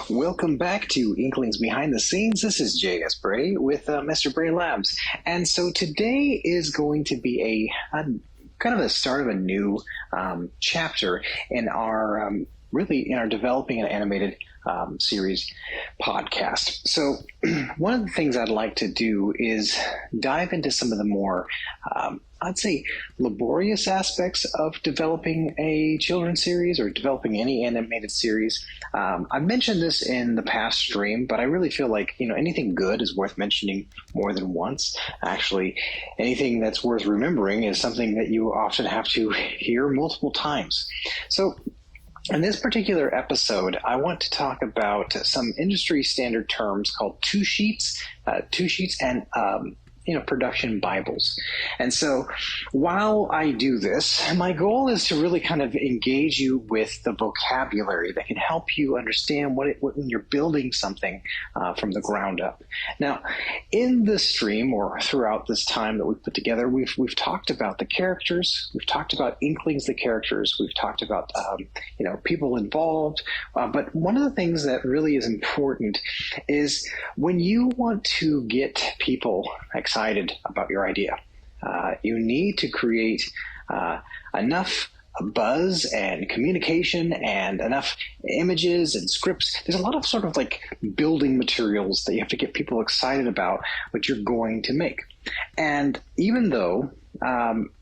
Welcome back to Inklings Behind the Scenes. This is J.S. Bray with Mr. Bray Labs. And so today is going to be a kind of the start of a new chapter in our in our developing an animated series podcast. So one of the things I'd like to do is dive into some of the more I'd say laborious aspects of developing a children's series or developing any animated series. I've mentioned this in the past stream, but I really feel like, anything good is worth mentioning more than once. Actually, anything that's worth remembering is something that you often have to hear multiple times. So in this particular episode, I want to talk about some industry standard terms called two sheets and production Bibles. And so while I do this, my goal is to really kind of engage you with the vocabulary that can help you understand when you're building something from the ground up. Now, in this stream or throughout this time that we've put together, we've talked about the characters, we've talked about Inklings, the characters, we've talked about people involved. But one of the things that really is important is when you want to get people excited about your idea, you need to create enough buzz and communication and enough images and scripts. There's a lot of sort of like building materials that you have to get people excited about what you're going to make. And even though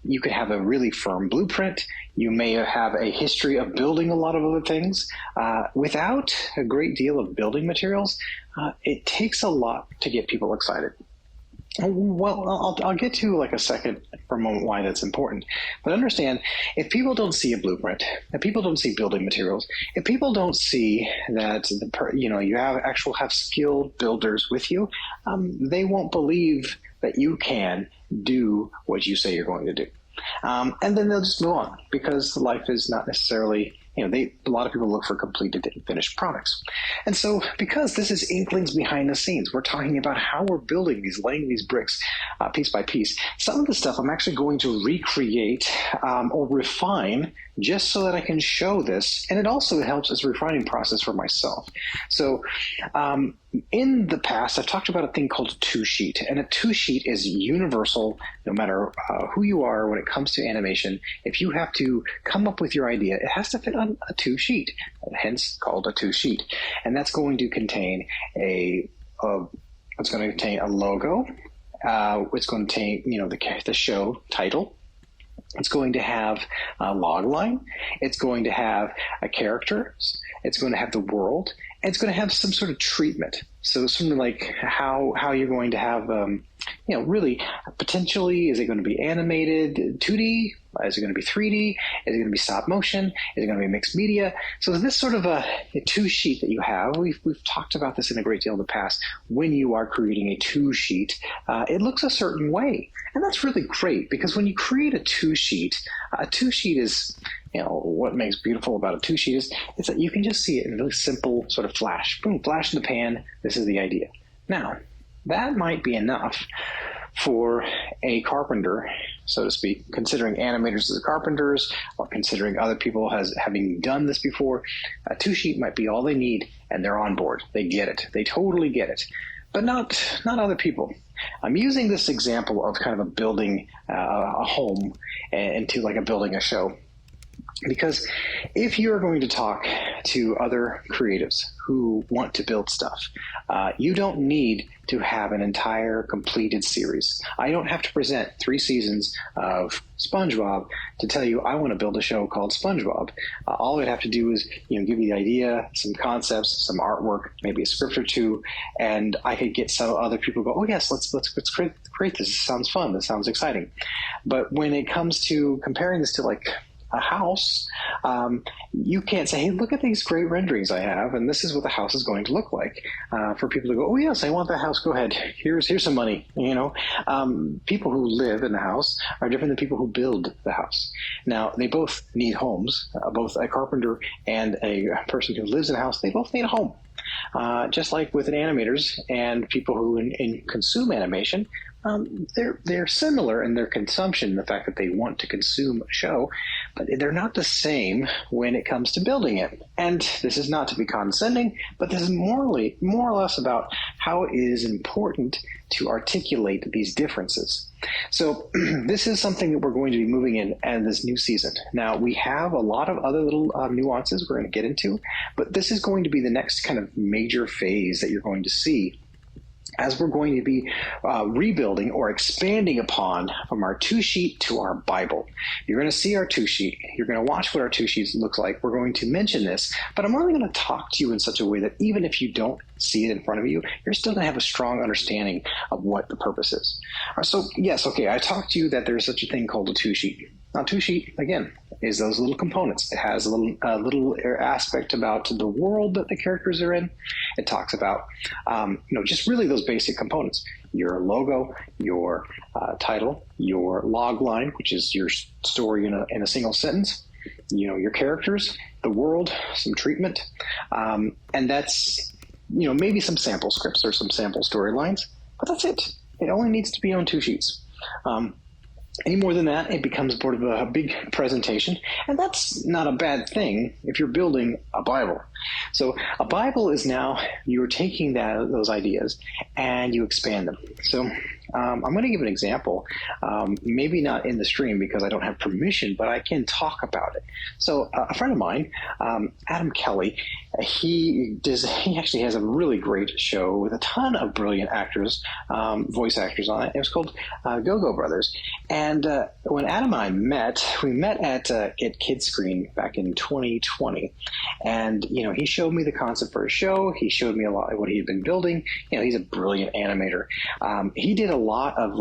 you could have a really firm blueprint, you may have a history of building a lot of other things, without a great deal of building materials, it takes a lot to get people excited. Well, I'll get to like a second for a moment why that's important. But understand, if people don't see a blueprint, if people don't see building materials, if people don't see that you have skilled builders with you, they won't believe that you can do what you say you're going to do. And then they'll just move on because life is not necessarily, a lot of people look for completed and finished products. And so because this is Inklings Behind the Scenes, we're talking about how we're building these, laying these bricks piece by piece. Some of the stuff I'm actually going to recreate or refine just so that I can show this. And it also helps as a refining process for myself. So in the past, I've talked about a thing called a two-sheet. And a two-sheet is universal no matter who you are when it comes to animation. If you have to come up with your idea, it has to fit on a two-sheet, hence called a two-sheet. And that's going to contain a logo. It's going to contain, the show title. It's going to have a log line. It's going to have a character. It's going to have the world. And it's going to have some sort of treatment. So something like how you're going to have, really potentially, is it going to be animated 2D? Is it going to be 3D? Is it going to be stop motion? Is it going to be mixed media? So this sort of a two-sheet that you have, we've talked about this in a great deal in the past. When you are creating a two-sheet, it looks a certain way. And that's really great because when you create a two-sheet is, what makes beautiful about a two-sheet is that you can just see it in a really simple sort of flash. Boom, flash in the pan. This is the idea. Now, that might be enough for a carpenter, so to speak, considering animators as carpenters or considering other people as having done this before. A two-sheet might be all they need and they're on board. They get it. They totally get it. But not other people. I'm using this example of kind of a building a home into like a building a show. Because if you're going to talk to other creatives who want to build stuff, you don't need to have an entire completed series. I don't have to present 3 seasons of SpongeBob to tell you I want to build a show called SpongeBob. All I'd have to do is give you the idea, some concepts, some artwork, maybe a script or two, and I could get some other people to go, oh yes, let's create this. This sounds fun. This sounds exciting. But when it comes to comparing this to like a house, you can't say, hey, look at these great renderings I have, and this is what the house is going to look like. For people to go, oh yes, I want that house, go ahead, here's some money. People who live in the house are different than people who build the house. Now, they both need homes. Both a carpenter and a person who lives in a house, they both need a home. Just like with animators and people who consume animation, they're similar in their consumption, the fact that they want to consume a show, but they're not the same when it comes to building it. And this is not to be condescending, but this is more or less about how it is important to articulate these differences. So this is something that we're going to be moving in this new season. Now, we have a lot of other little nuances we're going to get into, but this is going to be the next kind of major phase that you're going to see as we're going to be rebuilding or expanding upon from our 2-sheet to our Bible. You're going to see our 2-sheet. You're going to watch what our 2-sheet looks like. We're going to mention this, but I'm only going to talk to you in such a way that even if you don't see it in front of you, you're still going to have a strong understanding of what the purpose is. So yes, okay, I talked to you that there's such a thing called a 2-sheet. Now, 2-sheet, again, is those little components. It has a little aspect about the world that the characters are in. It talks about, just really those basic components. Your logo, your title, your log line, which is your story in a single sentence, your characters, the world, some treatment, and that's, maybe some sample scripts or some sample storylines, but that's it. It only needs to be on 2 sheets. Any more than that, it becomes sort of a big presentation, and that's not a bad thing if you're building a Bible. So a Bible is now you're taking those ideas and you expand them. So I'm going to give an example, maybe not in the stream because I don't have permission, but I can talk about it. So a friend of mine, Adam Kelly, he actually has a really great show with a ton of brilliant actors, voice actors on it. It was called Go-Go Brothers. And when Adam and I met, we met at Kids Screen back in 2020. And, he showed me the concept for his show. He showed me a lot of what he had been building. He's a brilliant animator. He did a lot of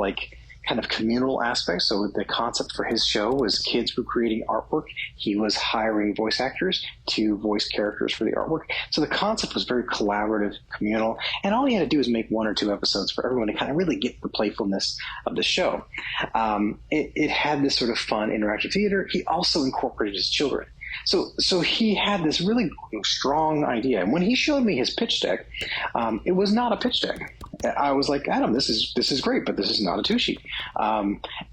kind of communal aspects. So the concept for his show was kids were creating artwork. He was hiring voice actors to voice characters for the artwork. So the concept was very collaborative, communal, and all he had to do was make 1 or 2 episodes for everyone to kind of really get the playfulness of the show. It had this sort of fun interactive theater. He also incorporated his children. So he had this really strong idea. And when he showed me his pitch deck, it was not a pitch deck. I was like, Adam, this is great, but this is not a 2-sheet.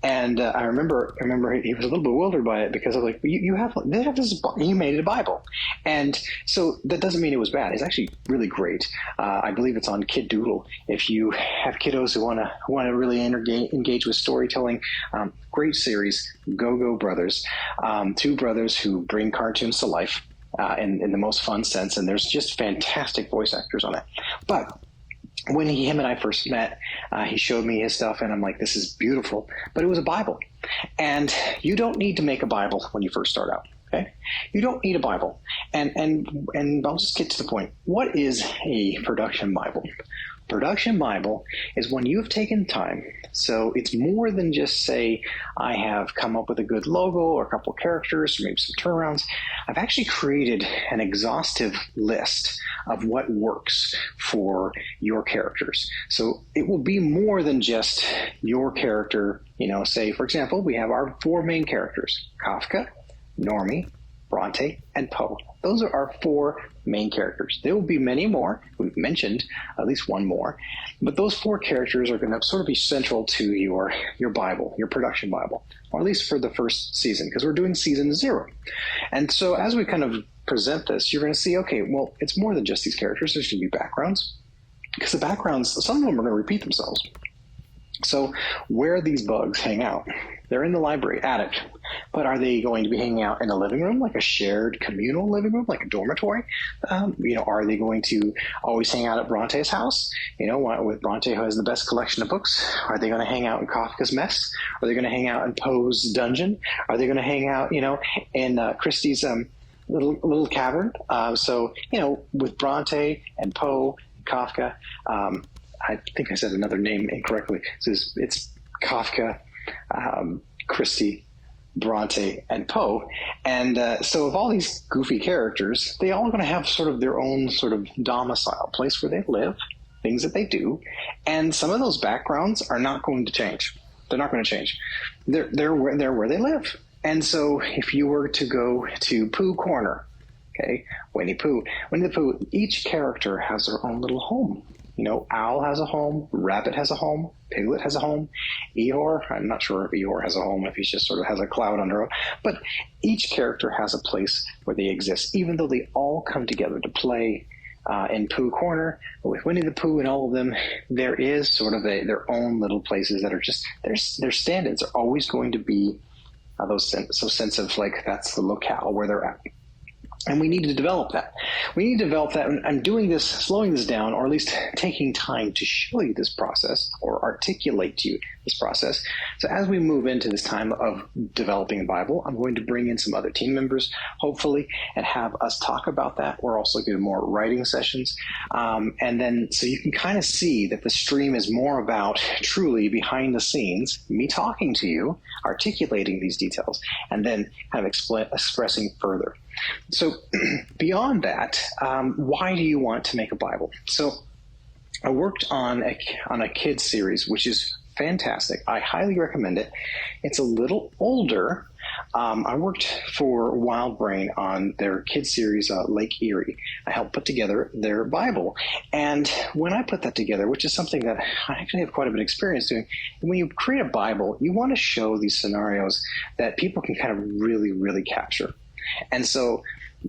And I remember he was a little bewildered by it because I was like, you have this. He made it a Bible, and so that doesn't mean it was bad. It's actually really great. I believe it's on Kid Doodle. If you have kiddos who want to really engage with storytelling, great series, Go-Go Brothers, 2 brothers who bring cartoons to life in the most fun sense, and there's just fantastic voice actors on it. But when him and I first met, he showed me his stuff, and I'm like, this is beautiful. But it was a Bible. And you don't need to make a Bible when you first start out, okay? You don't need a Bible. And I'll just get to the point. What is a production Bible? Production Bible is when you've taken time. So it's more than just say, I have come up with a good logo or a couple of characters or maybe some turnarounds. I've actually created an exhaustive list of what works for your characters. So it will be more than just your character. Say, for example, we have our 4 main characters, Kafka, Normie, Bronte, and Poe. Those are our 4 main characters. There will be many more. We've mentioned at least 1 more. But those 4 characters are going to sort of be central to your Bible, your production Bible, or at least for the first season, because we're doing season 0. And so as we kind of present this, you're going to see, okay, well, it's more than just these characters. There's going to be backgrounds, because the backgrounds, some of them are going to repeat themselves. So where these bugs hang out, they're in the library attic, but are they going to be hanging out in a living room, like a shared communal living room, like a dormitory? Are they going to always hang out at Bronte's house? With Bronte, who has the best collection of books. Are they going to hang out in Kafka's mess? Are they going to hang out in Poe's dungeon? Are they going to hang out, in Christie's little cavern? With Bronte and Poe, Kafka. I think I said another name incorrectly. It's Kafka, Christie, Bronte, and Poe. And so of all these goofy characters, they all are going to have sort of their own sort of domicile, place where they live, things that they do. And some of those backgrounds are not going to change. They're not going to change. They're where they live. And so if you were to go to Pooh Corner, okay, Winnie the Pooh, each character has their own little home. Owl has a home, Rabbit has a home, Piglet has a home, Eeyore, I'm not sure if Eeyore has a home, if he just sort of has a cloud under him, but each character has a place where they exist, even though they all come together to play in Pooh Corner, with Winnie the Pooh and all of them. There is sort of their own little places that are just, their stand-ins are always going to be those sense of like, that's the locale where they're at. And we need to develop that. We need to develop that. And I'm doing this, slowing this down, or at least taking time to show you this process or articulate to you this process. So as we move into this time of developing the Bible, I'm going to bring in some other team members, hopefully, and have us talk about that. We're also doing more writing sessions. And then so you can kind of see that the stream is more about truly behind the scenes, me talking to you, articulating these details, and then kind of expressing further. So beyond that, why do you want to make a Bible? So I worked on a kids series, which is fantastic. I highly recommend it. It's a little older. I worked for Wild Brain on their kids series, Lake Erie. I helped put together their Bible. And when I put that together, which is something that I actually have quite a bit of experience doing, when you create a Bible, you want to show these scenarios that people can kind of really, really capture. And so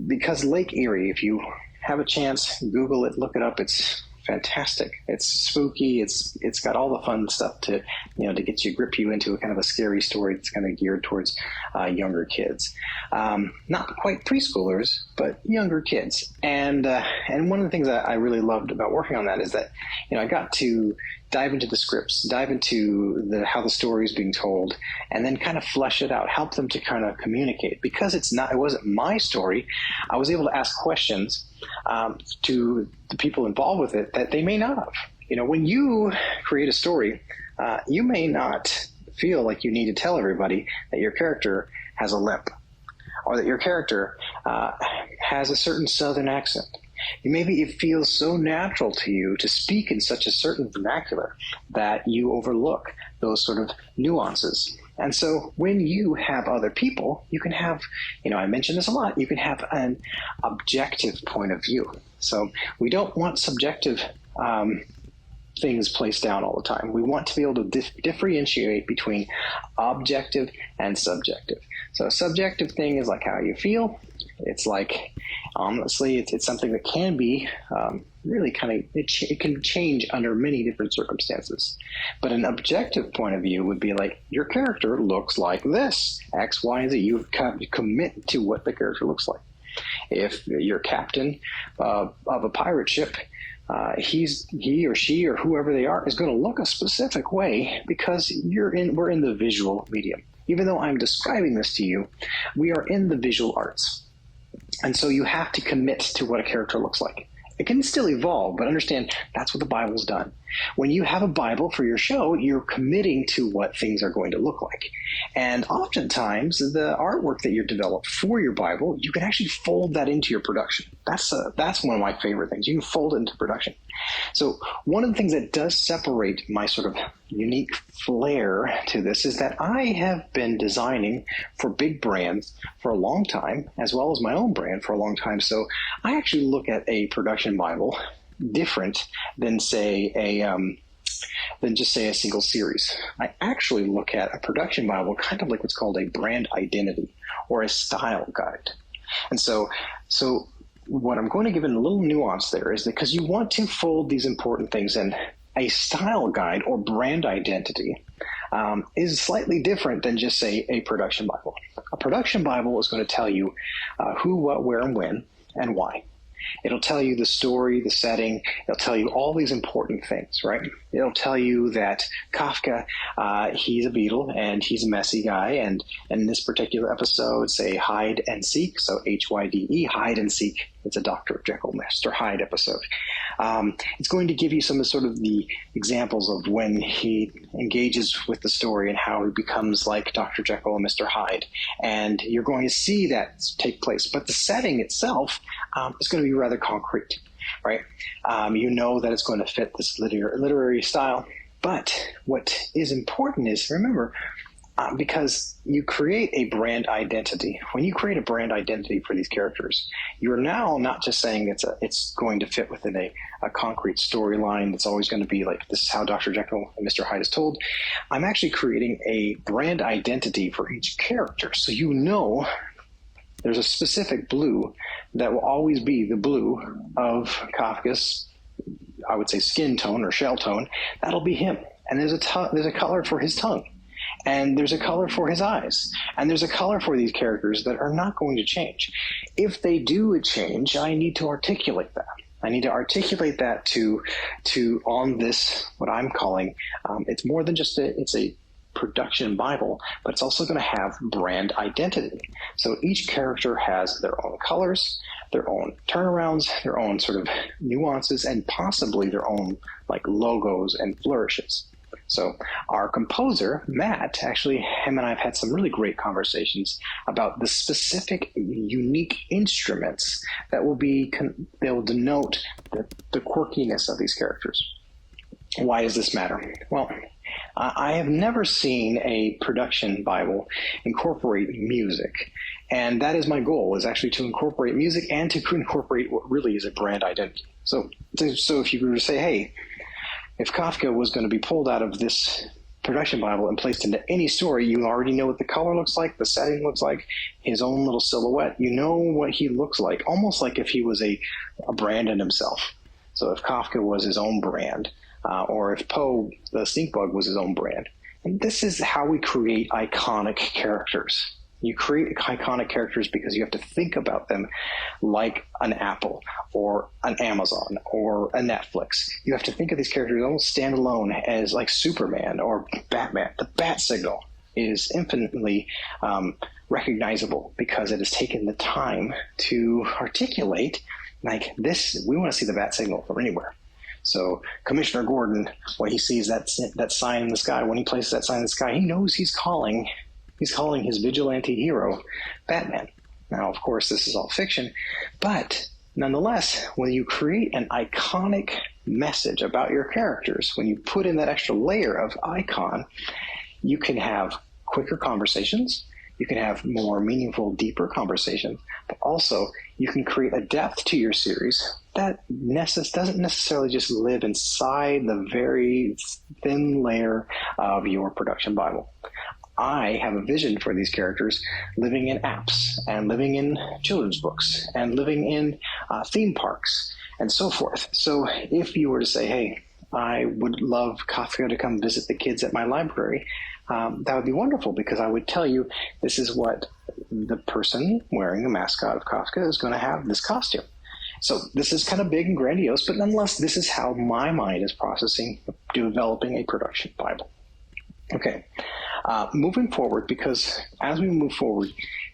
because Lake Erie, if you have a chance, Google it, look it up, it's fantastic. It's spooky. It's got all the fun stuff to to grip you into a kind of a scary story that's kind of geared towards younger kids, not quite preschoolers, but younger kids. And one of the things that I really loved about working on that is that I got to dive into the scripts, dive into how the story is being told, and then kind of flesh it out, help them to kind of communicate. Because it wasn't my story, I was able to ask questions to the people involved with it that they may not have. When you create a story, you may not feel like you need to tell everybody that your character has a limp or that your character has a certain Southern accent. Maybe it feels so natural to you to speak in such a certain vernacular that you overlook those sort of nuances. And so when you have other people, you can have, I mention this a lot, you can have an objective point of view. So we don't want subjective things placed down all the time. We want to be able to differentiate between objective and subjective. So a subjective thing is like how you feel. It's like, honestly, it's something that can be really kind of, it can change under many different circumstances. But an objective point of view would be like, your character looks like this, X, Y, and Z. You commit to what the character looks like. If you're captain of a pirate ship, he or she or whoever they are is going to look a specific way because we're in the visual medium. Even though I'm describing this to you, we are in the visual arts. And so you have to commit to what a character looks like. It can still evolve, but understand that's what the Bible's done. When you have a Bible for your show, you're committing to what things are going to look like. And oftentimes, the artwork that you develop for your Bible, you can actually fold that into your production. That's one of my favorite things. You can fold it into production. So one of the things that does separate my sort of unique flair to this is that I have been designing for big brands for a long time, as well as my own brand for a long time. So I actually look at a production Bible different than just say a single series. I actually look at a production Bible kind of like what's called a brand identity or a style guide. And so what I'm going to give in a little nuance there is that because you want to fold these important things in, a style guide or brand identity is slightly different than just say a production Bible. A production Bible is going to tell you who, what, where, and when, and why. It'll tell you the story, the setting. It'll tell you all these important things, right? It'll tell you that Kafka, he's a beetle and he's a messy guy. And in this particular episode, say hide and seek. So HYDE, hide and seek. It's a Dr. Jekyll, Mr. Hyde episode. It's going to give you some of sort of the examples of when he engages with the story and how he becomes like Dr. Jekyll and Mr. Hyde. And you're going to see that take place. But the setting itself is going to be rather concrete, right? You know that it's going to fit this literary style. But what is important is, remember, because you create a brand identity. When you create a brand identity for these characters, you're now not just saying it's going to fit within a concrete storyline that's always going to be like, this is how Dr. Jekyll and Mr. Hyde is told. I'm actually creating a brand identity for each character. So you know there's a specific blue that will always be the blue of Kafka's, I would say, skin tone or shell tone. That'll be him. And there's a color for his tongue. And there's a color for his eyes. And there's a color for these characters that are not going to change. If they do change, I need to articulate that. I need to articulate that to on this, what I'm calling, it's more than just it's a production Bible, but it's also going to have brand identity. So each character has their own colors, their own turnarounds, their own sort of nuances, and possibly their own like logos and flourishes. So our composer, Matt, actually, him and I have had some really great conversations about the specific unique instruments that will they'll denote the quirkiness of these characters. Why does this matter? Well, I have never seen a production Bible incorporate music. And that is my goal, is actually to incorporate music and to incorporate what really is a brand identity. So if you were to say, hey, if Kafka was going to be pulled out of this production Bible and placed into any story, you already know what the color looks like, the setting looks like, his own little silhouette. You know what he looks like, almost like if he was a brand in himself. So if Kafka was his own brand, or if Poe, the stink bug, was his own brand. And this is how we create iconic characters. You create iconic characters because you have to think about them like an Apple or an Amazon or a Netflix. You have to think of these characters almost standalone as like Superman or Batman. The bat signal is infinitely recognizable because it has taken the time to articulate like this. We want to see the bat signal from anywhere. So Commissioner Gordon, when he sees that sign in the sky, when he places that sign in the sky, he knows he's calling his vigilante hero Batman. Now, of course, this is all fiction, but nonetheless, when you create an iconic message about your characters, when you put in that extra layer of icon, you can have quicker conversations, you can have more meaningful, deeper conversations, but also you can create a depth to your series that doesn't necessarily just live inside the very thin layer of your production Bible. I have a vision for these characters living in apps and living in children's books and living in theme parks and so forth. So if you were to say, hey, I would love Kafka to come visit the kids at my library, that would be wonderful, because I would tell you this is what the person wearing the mascot of Kafka is going to have, this costume. So this is kind of big and grandiose, but nonetheless, this is how my mind is processing, developing a production Bible. Okay, moving forward, because as we move forward,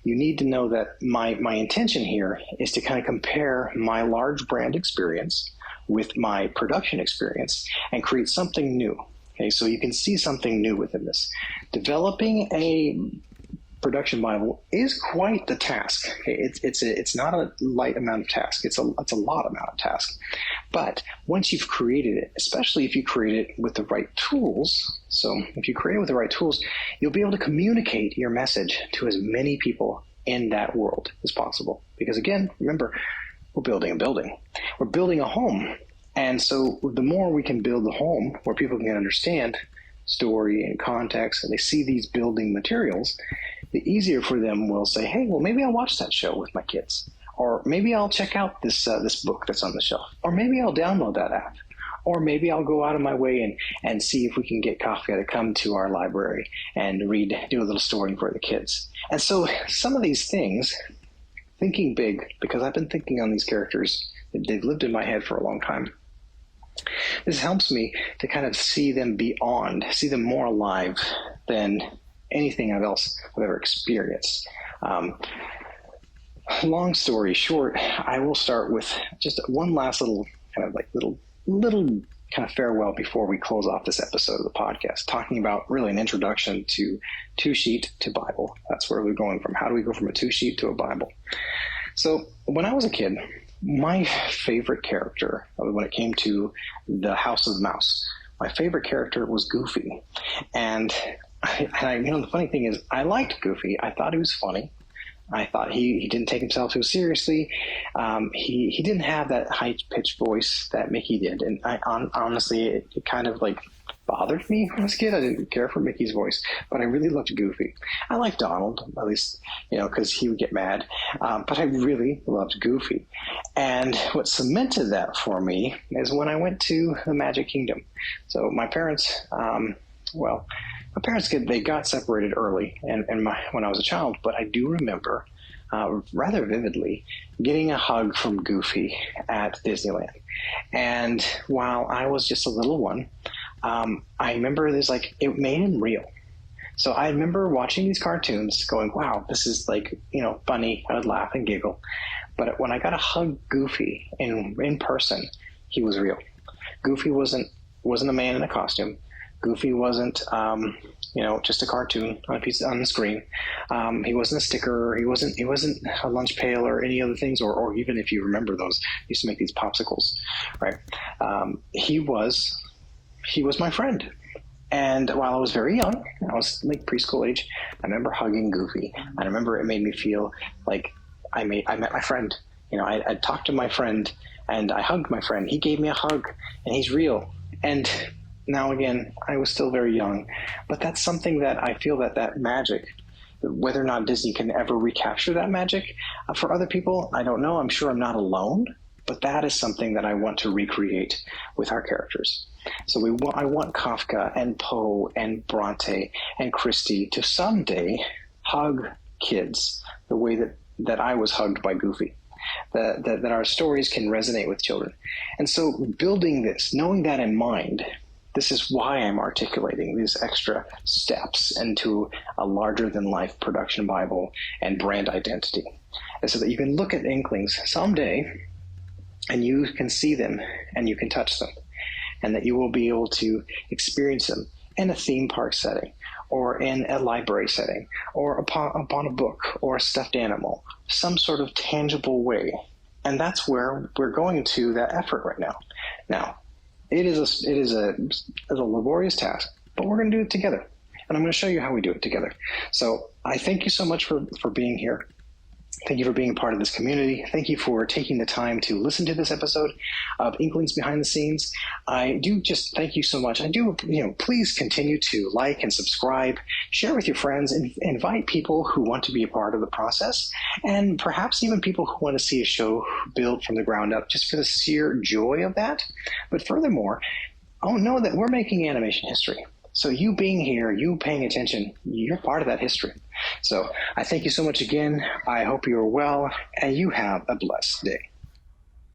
you need to know that my intention here is to kind of compare my large brand experience with my production experience and create something new. Okay, so you can see something new within this. Developing a production Bible is quite the task. Okay, it's not a light amount of task. It's a lot amount of task. But once you've created it, especially if you create it with the right tools, so if you create it with the right tools, you'll be able to communicate your message to as many people in that world as possible. Because again, remember, we're building a building. We're building a home. And so the more we can build the home where people can understand story and context, and they see these building materials, the easier for them will say, hey, well, maybe I'll watch that show with my kids. Or maybe I'll check out this book that's on the shelf. Or maybe I'll download that app. Or maybe I'll go out of my way and see if we can get Kafka to come to our library and do a little story for the kids. And so some of these things, thinking big, because I've been thinking on these characters, they've lived in my head for a long time. This helps me to kind of see them see them more alive than anything else I've ever experienced. Long story short, I will start with just one last little kind of farewell before we close off this episode of the podcast, talking about really an introduction to two-sheet to Bible. That's where we're going from. How do we go from a two-sheet to a Bible? So when I was a kid, my favorite character, when it came to the House of the Mouse, my favorite character was Goofy. And the funny thing is, I liked Goofy. I thought he was funny. I thought he didn't take himself too seriously. He didn't have that high pitched voice that Mickey did, and honestly, it kind of like bothered me when I was a kid. I didn't care for Mickey's voice, but I really loved Goofy. I liked Donald, at least, because he would get mad. But I really loved Goofy. And what cemented that for me is when I went to the Magic Kingdom. So my parents, my parents they got separated early, and when I was a child. But I do remember rather vividly getting a hug from Goofy at Disneyland. And while I was just a little one, I remember it made him real. So I remember watching these cartoons going, wow, this is funny. I would laugh and giggle. But when I got to hug Goofy in person, he was real. Goofy wasn't a man in a costume. Goofy wasn't, just a cartoon on the screen. He wasn't a sticker. He wasn't a lunch pail or any other things, or even if you remember those, used to make these popsicles, right? He was my friend. And while I was very young, I was like preschool age, I remember hugging Goofy. I remember it made me feel like I met my friend. I talked to my friend and I hugged my friend. He gave me a hug and he's real. And now again, I was still very young, but that's something that I feel that magic, whether or not Disney can ever recapture that magic for other people, I don't know. I'm sure I'm not alone, but that is something that I want to recreate with our characters. So I want Kafka and Poe and Bronte and Christie to someday hug kids the way that I was hugged by Goofy. That our stories can resonate with children. And so building this, knowing that in mind, this is why I'm articulating these extra steps into a larger-than-life production Bible and brand identity. And so that you can look at Inklings someday and you can see them and you can touch them, and that you will be able to experience them in a theme park setting or in a library setting or upon a book or a stuffed animal, some sort of tangible way. And that's where we're going to that effort right now. Now, it is a laborious task, but we're going to do it together. And I'm going to show you how we do it together. So I thank you so much for being here. Thank you for being a part of this community. Thank you for taking the time to listen to this episode of Inklings Behind the Scenes. I do just thank you so much. I do, please continue to like and subscribe, share with your friends, and invite people who want to be a part of the process, and perhaps even people who want to see a show built from the ground up just for the sheer joy of that. But furthermore, know that we're making animation history. So you being here, you paying attention, you're part of that history. So I thank you so much again. I hope you're well, and you have a blessed day.